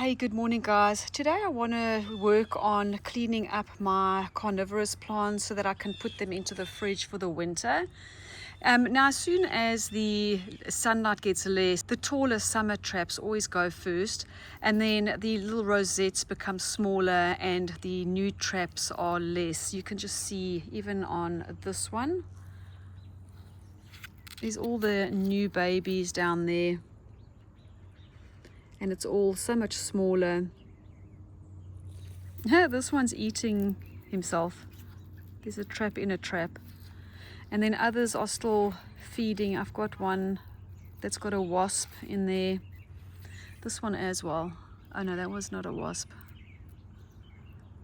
Hey, good morning, guys. Today I want to work on cleaning up my carnivorous plants so that I can put them into the fridge for the winter. Now, as soon as the sunlight gets less, the taller summer traps always go first, and then the little rosettes become smaller and the new traps are less. You can just see even on this one, there's all the new babies down there, and it's all so much smaller. Yeah, this one's eating himself. There's a trap in a trap. And then others are still feeding. I've got one that's got a wasp in there. This one as well. Oh no, that was not a wasp.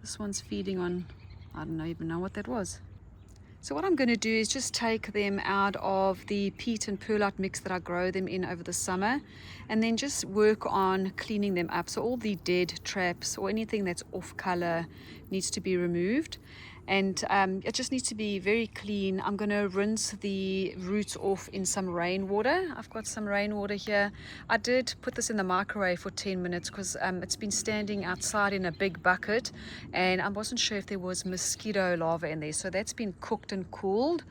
This one's feeding on, I don't even know what that was. So what I'm going to do is just take them out of the peat and perlite mix that I grow them in over the summer, and then just work on cleaning them up. So all the dead traps or anything that's off color needs to be removed, and it just needs to be very clean. I'm going to rinse the roots off in some rainwater. I've got some rainwater here. I did put this in the microwave for 10 minutes because it's been standing outside in a big bucket, and I wasn't sure if there was mosquito larvae in there, so that's been cooked and cooled.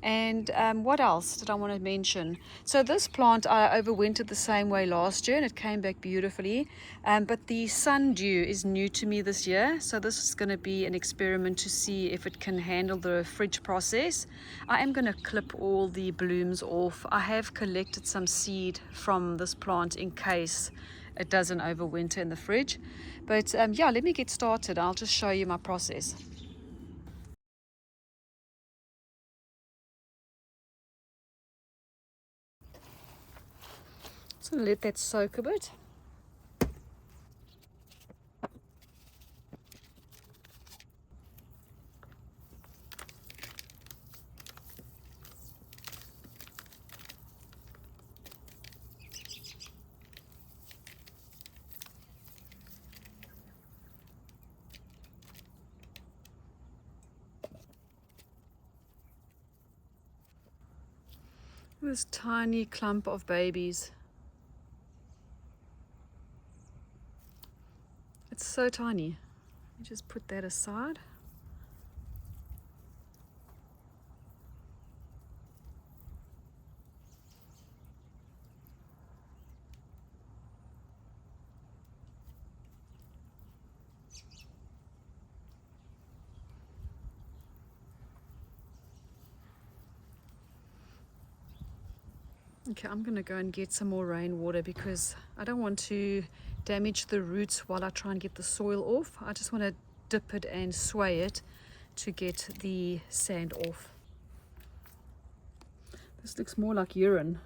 And what else did I want to mention? So this plant I overwintered the same way last year and it came back beautifully, but the sundew is new to me this year, so this is going to be an experiment to see if it can handle the fridge process. I am going to clip all the blooms off. I have collected some seed from this plant in case it doesn't overwinter in the fridge, but yeah, let me get started. I'll just show you my process. So let that soak a bit. This tiny clump of babies. It's so tiny. You just put that aside. Okay, I'm going to go and get some more rainwater because I don't want to damage the roots while I try and get the soil off. I just want to dip it and sway it to get the sand off. This looks more like urine.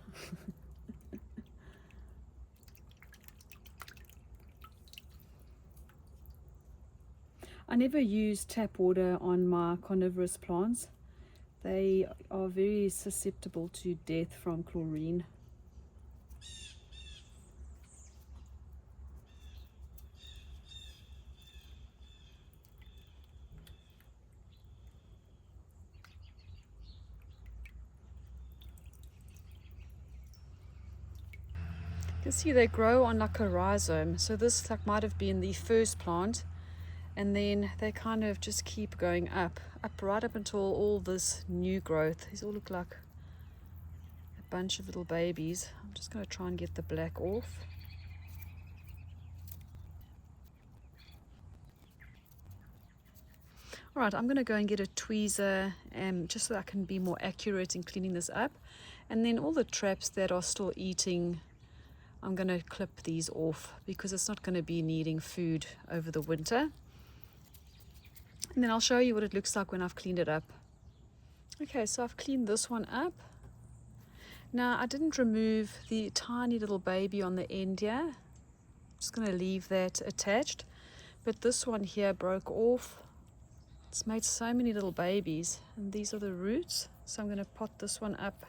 I never use tap water on my carnivorous plants. They are very susceptible to death from chlorine. You can see they grow on like a rhizome. So this might have been the first plant, and then they kind of just keep going up right up until all this new growth. These all look like a bunch of little babies. I'm just going to try and get the black off. All right, I'm going to go and get a tweezer just so that I can be more accurate in cleaning this up. And then all the traps that are still eating, I'm going to clip these off because it's not going to be needing food over the winter. And then I'll show you what it looks like when I've cleaned it up. Okay, so I've cleaned this one up. Now, I didn't remove the tiny little baby on the end here. I'm just going to leave that attached. But this one here broke off. It's made so many little babies, and these are the roots. So I'm going to pot this one up.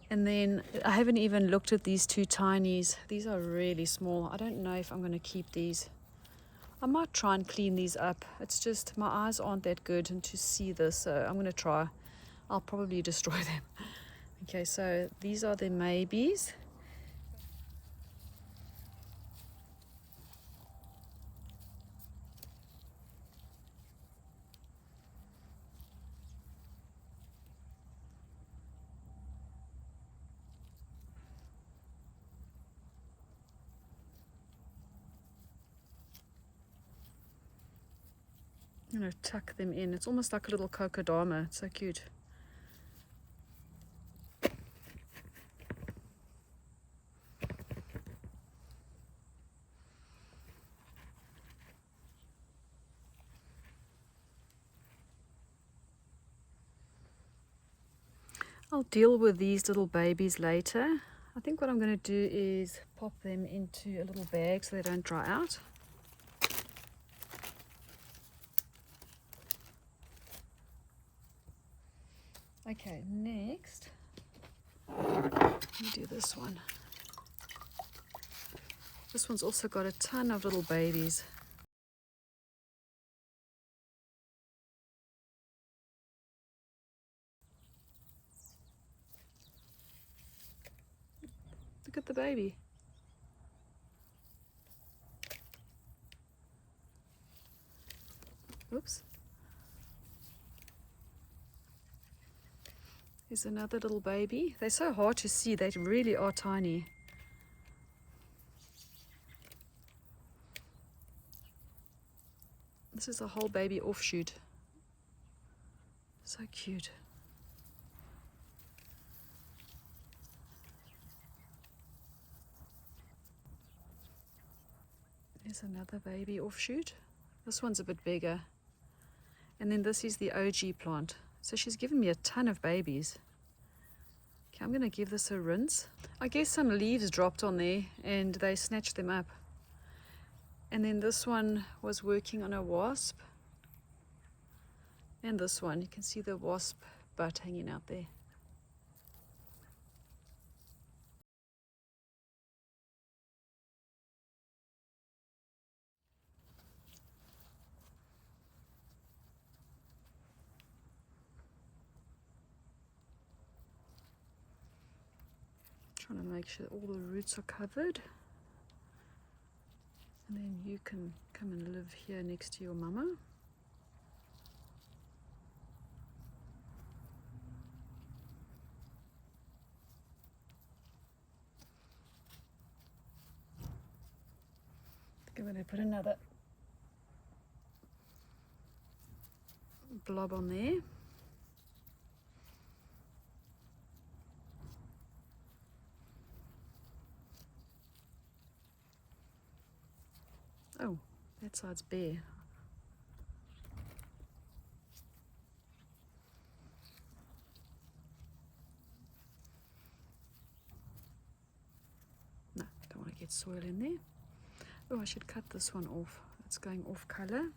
And then I haven't even looked at these two tinies. These are really small. I don't know if I'm going to keep these. I might try and clean these up. It's just my eyes aren't that good and to see this, so I'm going to try. I'll probably destroy them. Okay, so these are the maybes. I'm going to tuck them in. It's almost like a little kokodama. It's so cute. I'll deal with these little babies later. I think what I'm going to do is pop them into a little bag so they don't dry out. Okay, next, let me do this one. This one's also got a ton of little babies. Look at the baby. Oops. Here's another little baby. They're so hard to see. They really are tiny. This is a whole baby offshoot. So cute. There's another baby offshoot. This one's a bit bigger. And then this is the OG plant. So she's given me a ton of babies. Okay, I'm going to give this a rinse. I guess some leaves dropped on there and they snatched them up. And then this one was working on a wasp. And this one, you can see the wasp butt hanging out there. Trying to make sure all the roots are covered. And then you can come and live here next to your mama. I think I'm going to put another blob on there. Oh, that side's bare. No, don't want to get soil in there. Oh, I should cut this one off. It's going off color.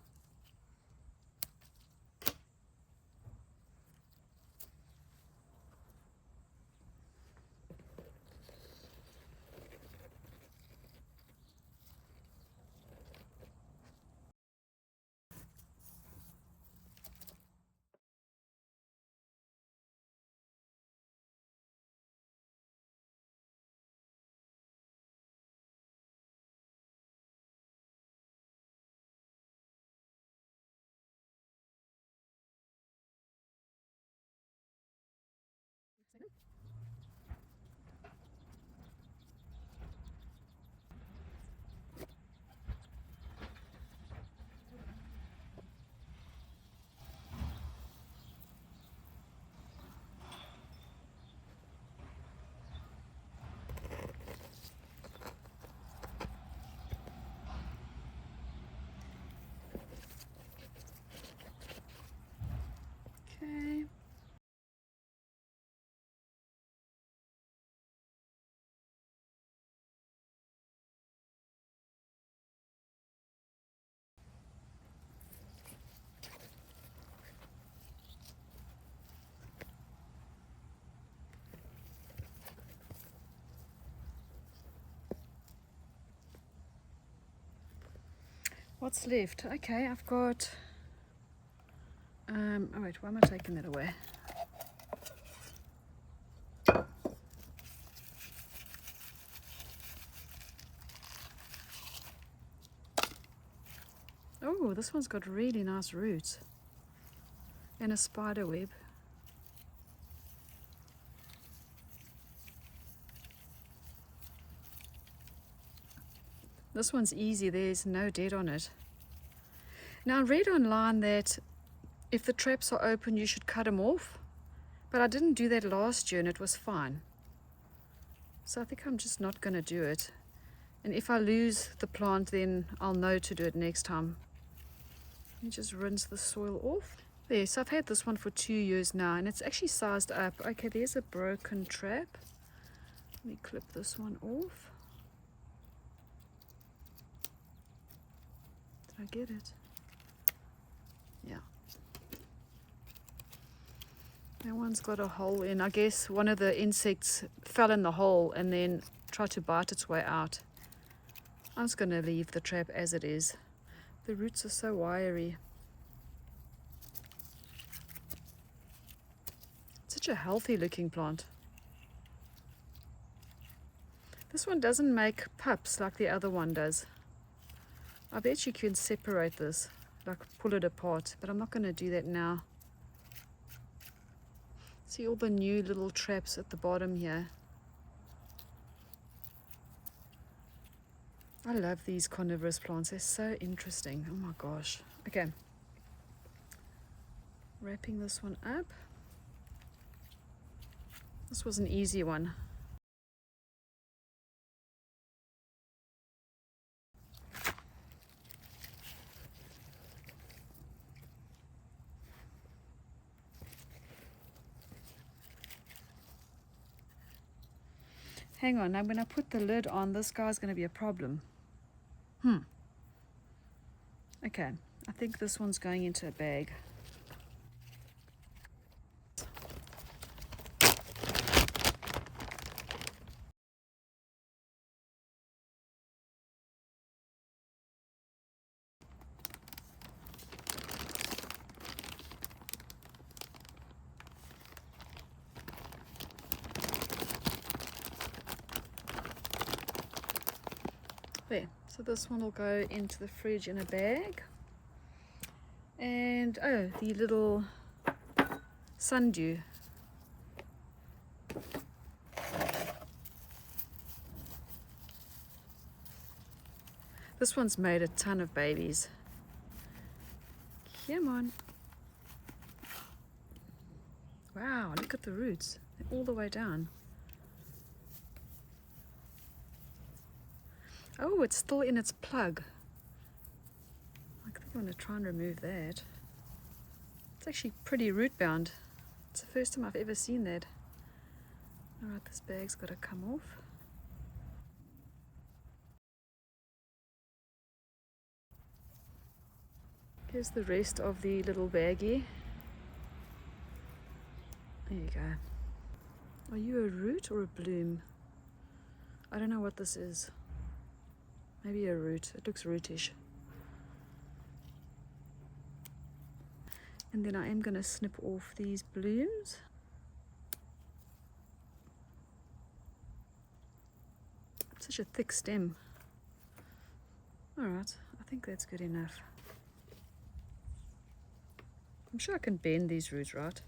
Okay. What's left? Okay, I've got oh wait, why am I taking that away? Oh, this one's got really nice roots and a spider web. This one's easy, there's no dead on it. Now I read online that if the traps are open you should cut them off, but I didn't do that last year and it was fine. So I think I'm just not going to do it. And if I lose the plant, then I'll know to do it next time. Let me just rinse the soil off. There, so I've had this one for 2 years now and it's actually sized up. Okay, there's a broken trap. Let me clip this one off. Did I get it? Yeah. That one's got a hole in. I guess one of the insects fell in the hole and then tried to bite its way out. I'm just going to leave the trap as it is. The roots are so wiry. Such a healthy looking plant. This one doesn't make pups like the other one does. I bet you can separate this, like pull it apart, but I'm not going to do that now. See all the new little traps at the bottom here. I love these carnivorous plants, they're so interesting. Oh my gosh. Okay, wrapping this one up. This was an easy one. Hang on, now when I put the lid on, this guy's going to be a problem. Okay, I think this one's going into a bag. There, so this one will go into the fridge in a bag. And oh, the little sundew. This one's made a ton of babies. Come on. Wow, look at the roots. They're all the way down. Oh, it's still in its plug. I think I'm going to try and remove that. It's actually pretty root bound. It's the first time I've ever seen that. Alright, this bag's got to come off. Here's the rest of the little baggie. There you go. Are you a root or a bloom? I don't know what this is. Maybe a root. It looks rootish. And then I am going to snip off these blooms. Such a thick stem. Alright, I think that's good enough. I'm sure I can bend these roots, right?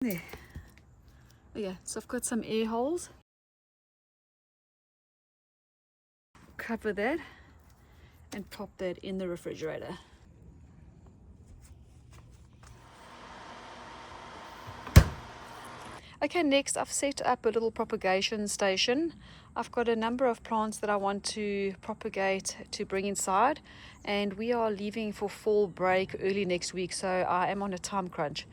There. Okay, so I've got some air holes. Cover that and pop that in the refrigerator. Okay, next I've set up a little propagation station. I've got a number of plants that I want to propagate to bring inside, and we are leaving for fall break early next week, so I am on a time crunch.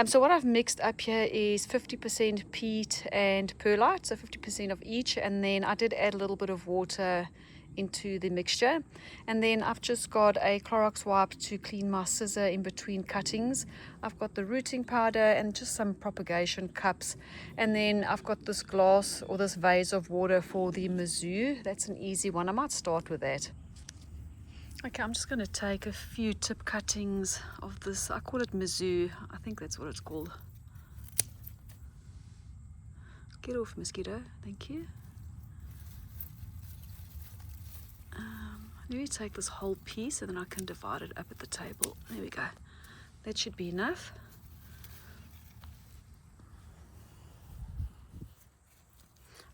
So what I've mixed up here is 50% peat and perlite, so 50% of each, and then I did add a little bit of water into the mixture, and then I've just got a Clorox wipe to clean my scissor in between cuttings. I've got the rooting powder and just some propagation cups, and then I've got this glass or this vase of water for the mizu. That's an easy one. I might start with that. Okay, I'm just going to take a few tip cuttings of this. I call it mizu. I think that's what it's called. Get off, mosquito. Thank you. Let me take this whole piece and then I can divide it up at the table. There we go. That should be enough.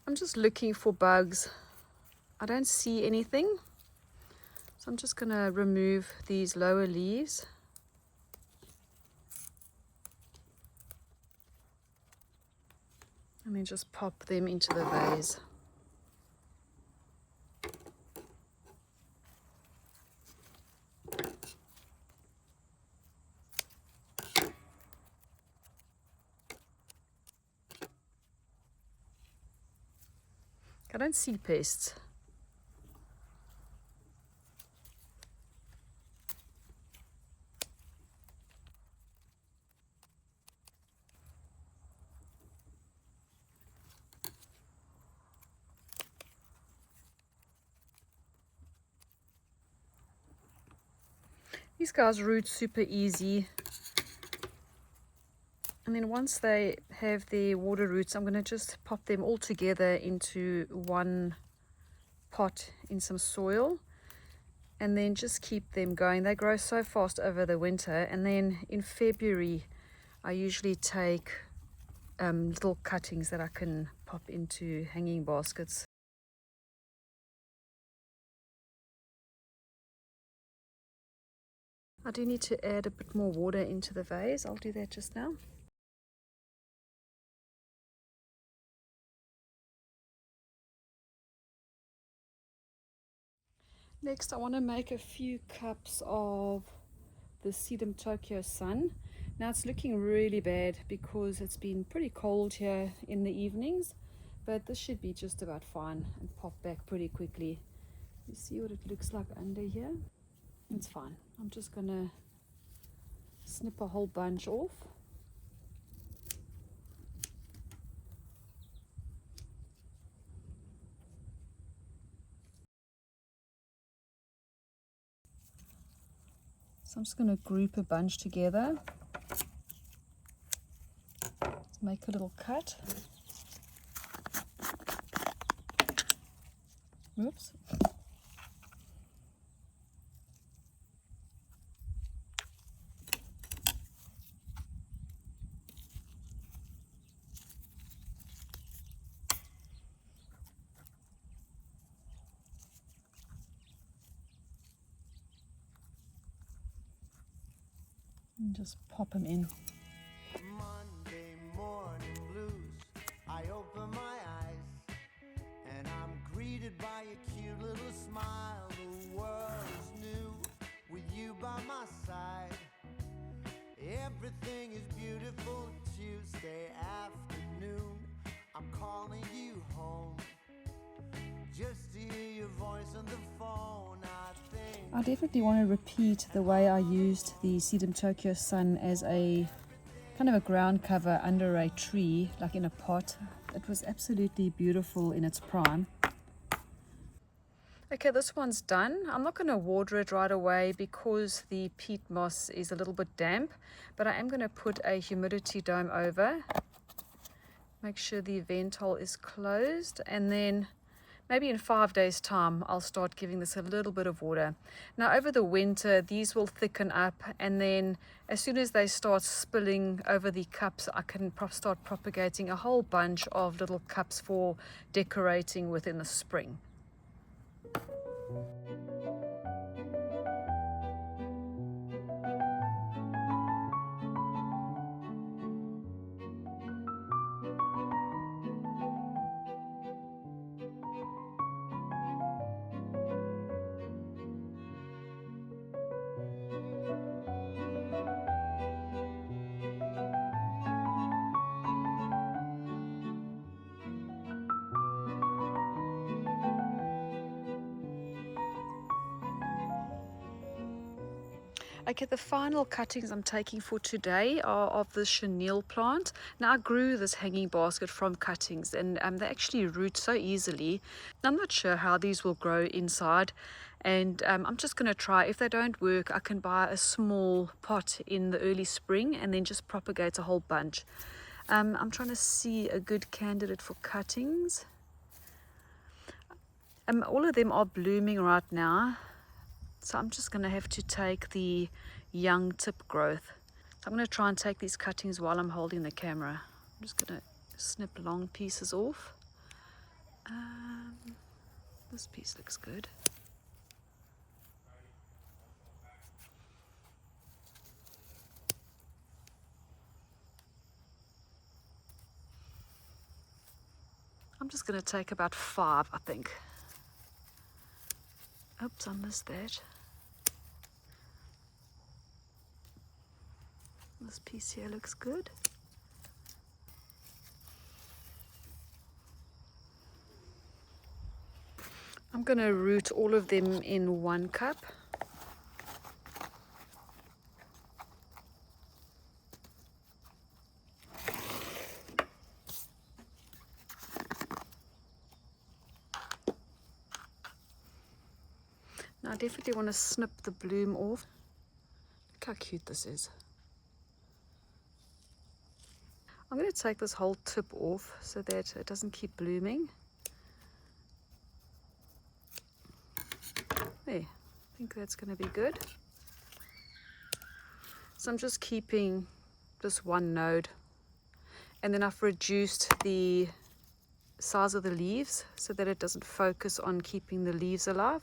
I'm just looking for bugs. I don't see anything. So I'm just going to remove these lower leaves. And then just pop them into the vase. I don't see pests. These guys root super easy. And then once they have their water roots, I'm going to just pop them all together into one pot in some soil. And then just keep them going. They grow so fast over the winter. And then in February, I usually take little cuttings that I can pop into hanging baskets. I do need to add a bit more water into the vase. I'll do that just now. Next, I want to make a few cups of the Sedum Tokyo Sun. Now it's looking really bad because it's been pretty cold here in the evenings, but this should be just about fine and pop back pretty quickly. You see what it looks like under here? It's fine. I'm just gonna snip a whole bunch off. So I'm just going to group a bunch together. Let's make a little cut. Oops. And just pop them in. Monday morning blues. I open my eyes and I'm greeted by a cute little smile. The world is new with you by my side. Everything is beautiful. Tuesday afternoon, I'm calling you home just to hear your voice on the phone. I definitely want to repeat the way I used the Sedum Tokyo Sun as a kind of a ground cover under a tree, like in a pot. It was absolutely beautiful in its prime. Okay, this one's done. I'm not going to water it right away because the peat moss is a little bit damp, but I am going to put a humidity dome over. Make sure the vent hole is closed, and then maybe in 5 days' time, I'll start giving this a little bit of water. Now, over the winter, these will thicken up, and then as soon as they start spilling over the cups, I can start propagating a whole bunch of little cups for decorating within the spring. Okay, the final cuttings I'm taking for today are of the chenille plant. Now I grew this hanging basket from cuttings, and they actually root so easily. I'm not sure how these will grow inside, and I'm just going to try. If they don't work, I can buy a small pot in the early spring and then just propagate a whole bunch. I'm trying to see a good candidate for cuttings. All of them are blooming right now. So I'm just going to have to take the young tip growth. So I'm going to try and take these cuttings while I'm holding the camera. I'm just going to snip long pieces off. This piece looks good. I'm just going to take about 5, I think. Oops, I missed that. This piece here looks good. I'm going to root all of them in 1 cup. Now I definitely want to snip the bloom off. Look how cute this is. I'm going to take this whole tip off so that it doesn't keep blooming. There, I think that's going to be good. So I'm just keeping this 1 node, and then I've reduced the size of the leaves so that it doesn't focus on keeping the leaves alive.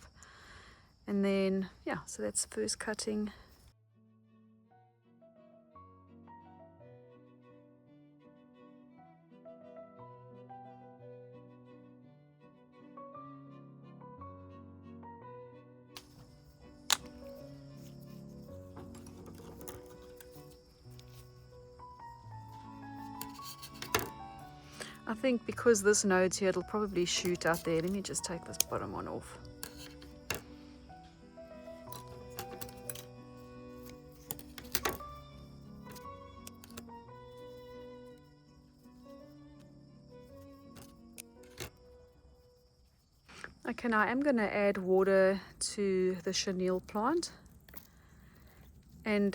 And then, yeah, so that's the first cutting. I think because this node's here, it'll probably shoot out there. Let me just take this bottom one off. Okay, now I'm going to add water to the chenille plant. And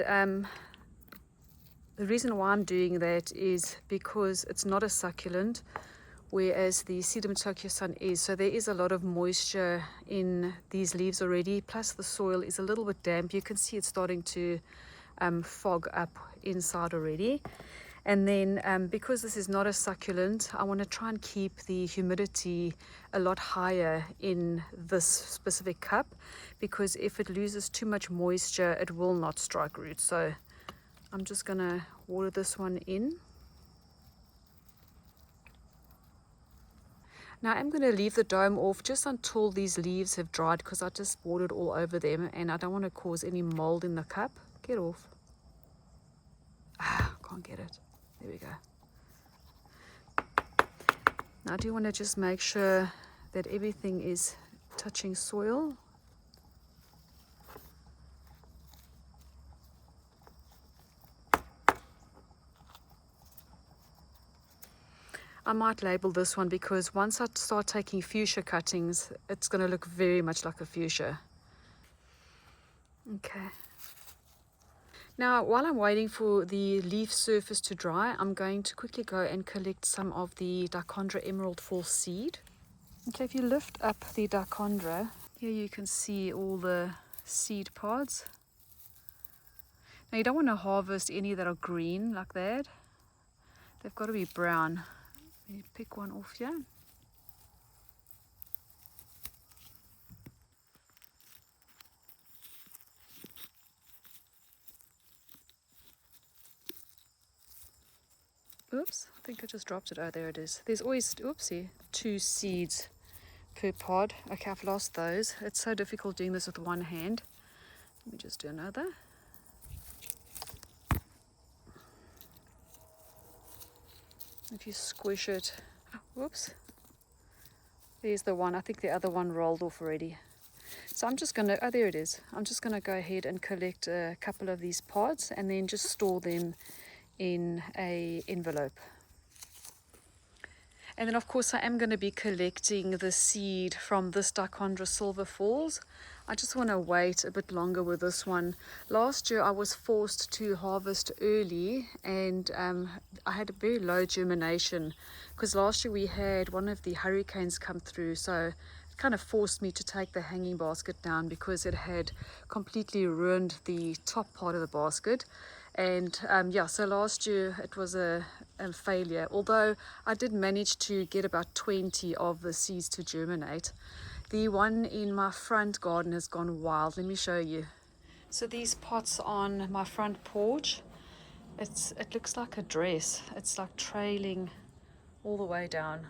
the reason why I'm doing that is because it's not a succulent, whereas the Sedum Tokyo Sun is. So there is a lot of moisture in these leaves already, plus the soil is a little bit damp. You can see it's starting to fog up inside already. And then because this is not a succulent, I want to try and keep the humidity a lot higher in this specific cup, because if it loses too much moisture, it will not strike root. So I'm just going to water this one in. Now I'm going to leave the dome off just until these leaves have dried, because I just watered all over them and I don't want to cause any mold in the cup. Get off. Can't get it. There we go. Now I do want to just make sure that everything is touching soil. I might label this one, because once I start taking fuchsia cuttings, it's going to look very much like a fuchsia. Okay. Now, while I'm waiting for the leaf surface to dry, I'm going to quickly go and collect some of the Dichondra Emerald Falls seed. Okay, if you lift up the Dichondra, here you can see all the seed pods. Now, you don't want to harvest any that are green like that. They've got to be brown. You pick one off here. Oops, I think I just dropped it. Oh, there it is. There's always, oopsie, 2 seeds per pod. Okay, I've lost those. It's so difficult doing this with one hand. Let me just do another. If you squish it, whoops, there's the one. I think the other one rolled off already. So I'm just going to, oh, there it is. I'm just going to go ahead and collect a couple of these pods and then just store them in a envelope. And then of course I am going to be collecting the seed from this Dichondra Silver Falls. I just want to wait a bit longer with this one. Last year I was forced to harvest early, and I had a very low germination because last year we had one of the hurricanes come through, so it kind of forced me to take the hanging basket down because it had completely ruined the top part of the basket. And yeah, so last year it was a failure, although I did manage to get about 20 of the seeds to germinate. The one in my front garden has gone wild. Let me show you. So these pots on my front porch, it looks like a dress. It's like trailing all the way down.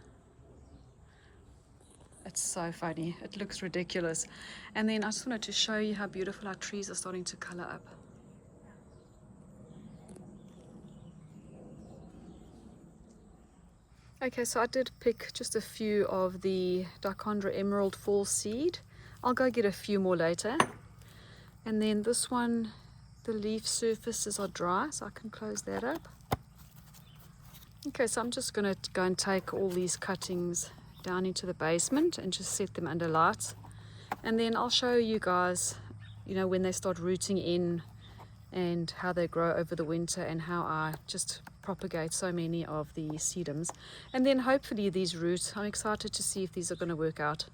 It's so funny. It looks ridiculous. And then I just wanted to show you how beautiful our trees are starting to color up. Okay, so I did pick just a few of the Dichondra Emerald Falls seed. I'll go get a few more later. And then this one, the leaf surfaces are dry, so I can close that up. Okay, so I'm just going to go and take all these cuttings down into the basement and just set them under lights. And then I'll show you guys, you know, when they start rooting in and how they grow over the winter and how I just propagate so many of the sedums. And then hopefully these roots, I'm excited to see if these are going to work out.